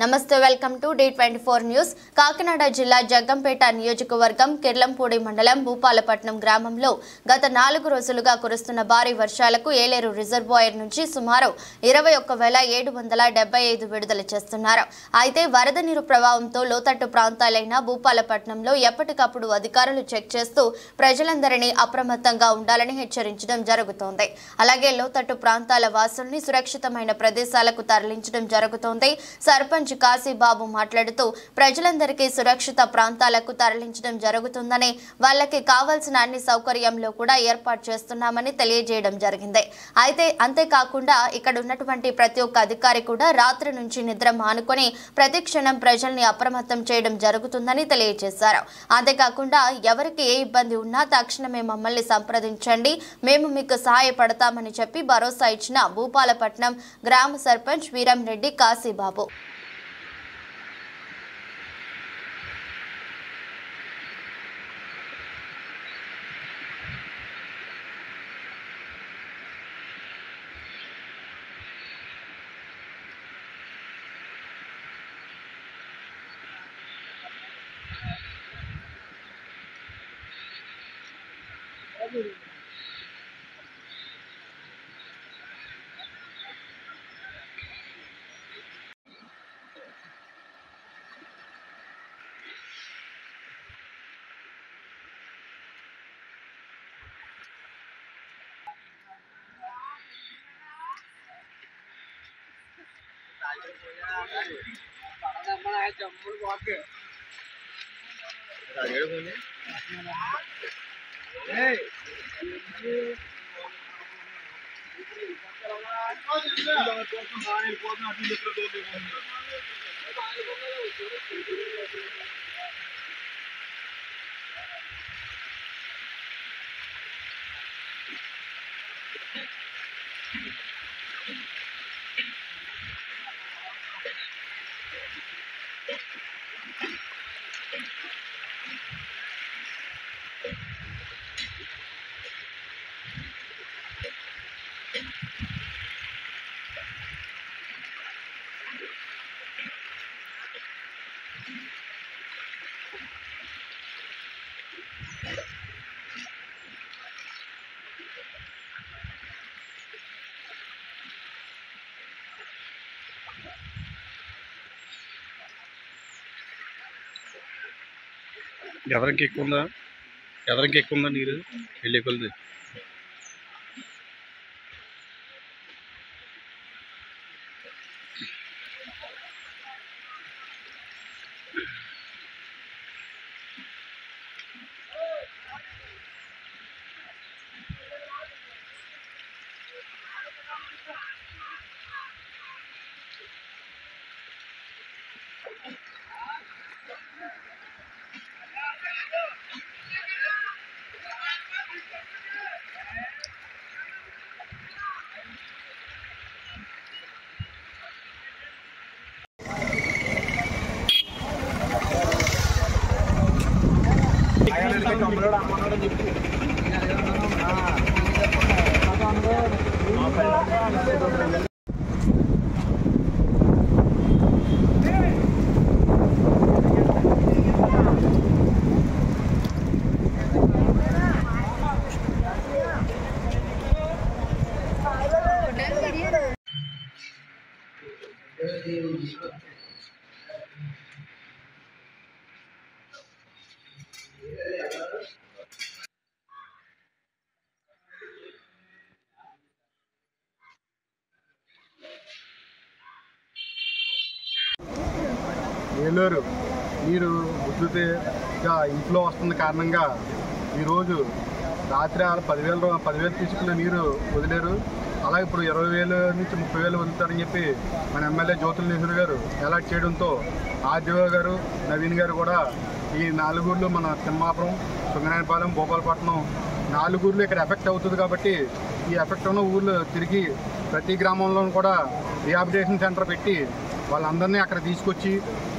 నమస్తే welcome to D24 news. Kakinada జిల్లా జగ్గంపేట నియోజకవర్గం కిర్లంపూడి మండలం భూపాలపట్నం గ్రామంలో గత 4 రోజులుగా కురుస్తున్న భారీ వర్షాలకు ఏలేరు రిజర్వాయర్ నుంచి సుమారు 21,775 విడుదల చేస్తున్నారు. అయితే వరద నీరు ప్రవాహంతో లోతట్టు ప్రాంతాలైన భూపాలపట్నంలో ఎప్పటికప్పుడు అధికారులు చెక్ చేస్తూ ప్రజలందరినీ అప్రమత్తంగా ఉండాలని హెచ్చరించడం జరుగుతోంది. అలాగే లోతట్టు ప్రాంతాల వాసుల్ని సురక్షితమైన ప్రదేశాలకు తరలించడం జరుగుతోంది. సర్పంచ్ కాశీబాబు మాట్లాడుతూ ప్రజలందరికీ సురక్షిత ప్రాంతాలకు తరలించడం జరుగుతుందని, వాళ్ళకి కావాల్సిన అన్ని సౌకర్యంలో కూడా ఏర్పాటు చేస్తున్నామని తెలియజేయడం జరిగింది. అయితే అంతేకాకుండా ఇక్కడ ఉన్నటువంటి ప్రతి ఒక్క అధికారి కూడా రాత్రి నుంచి నిద్ర మానుకొని ప్రతి క్షణం ప్రజల్ని అప్రమత్తం చేయడం జరుగుతుందని తెలియజేశారు. అంతేకాకుండా ఎవరికి ఏ ఇబ్బంది ఉన్నా తక్షణమే మమ్మల్ని సంప్రదించండి, మేము మీకు సహాయపడతామని చెప్పి భరోసా ఇచ్చిన భూపాలపట్నం గ్రామ సర్పంచ్ వీరంరెడ్డి కాశీబాబు. ఎవరికి ఎక్కువ ఉందా నీరు వెళ్ళే కొలది? ఏలూరు నీరు ఉధృతిగా ఇంట్లో వస్తున్న కారణంగా ఈరోజు రాత్రి 10,000 తీసుకున్న నీరు వదిలేరు. అలాగే ఇప్పుడు 20,000 నుంచి 30,000 వదులుతారని చెప్పి మన ఎమ్మెల్యే జ్యోతుల నెహ్రూ గారు అలాట్ చేయడంతో ఆర్డీఓ గారు నవీన్ గారు కూడా ఈ 4 ఊర్లు మన తిమ్మాపురం, సుంగనాయపాలెం, భూపాలపట్నం 4 ఊర్లు ఇక్కడ ఎఫెక్ట్ అవుతుంది కాబట్టి ఈ ఎఫెక్ట్ ఉన్న ఊర్లు తిరిగి ప్రతి గ్రామంలోనూ కూడా రిహాబిలిటేషన్ సెంటర్ పెట్టి వాళ్ళందరినీ అక్కడ తీసుకొచ్చి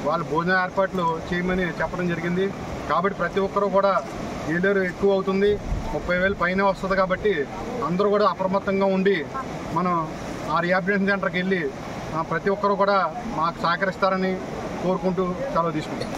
వాళ్ళ భోజన ఏర్పాట్లు చేయమని చెప్పడం జరిగింది. కాబట్టి ప్రతి ఒక్కరూ కూడా ఏలేరు ఎక్కువ అవుతుంది, 30,000 పైన వస్తుంది కాబట్టి అందరూ కూడా అప్రమత్తంగా ఉండి మనం ఆ రిహాబిలిటేషన్ సెంటర్కి వెళ్ళి ప్రతి ఒక్కరూ కూడా మాకు సహకరిస్తారని కోరుకుంటూ సెలవు తీసుకుంటాం.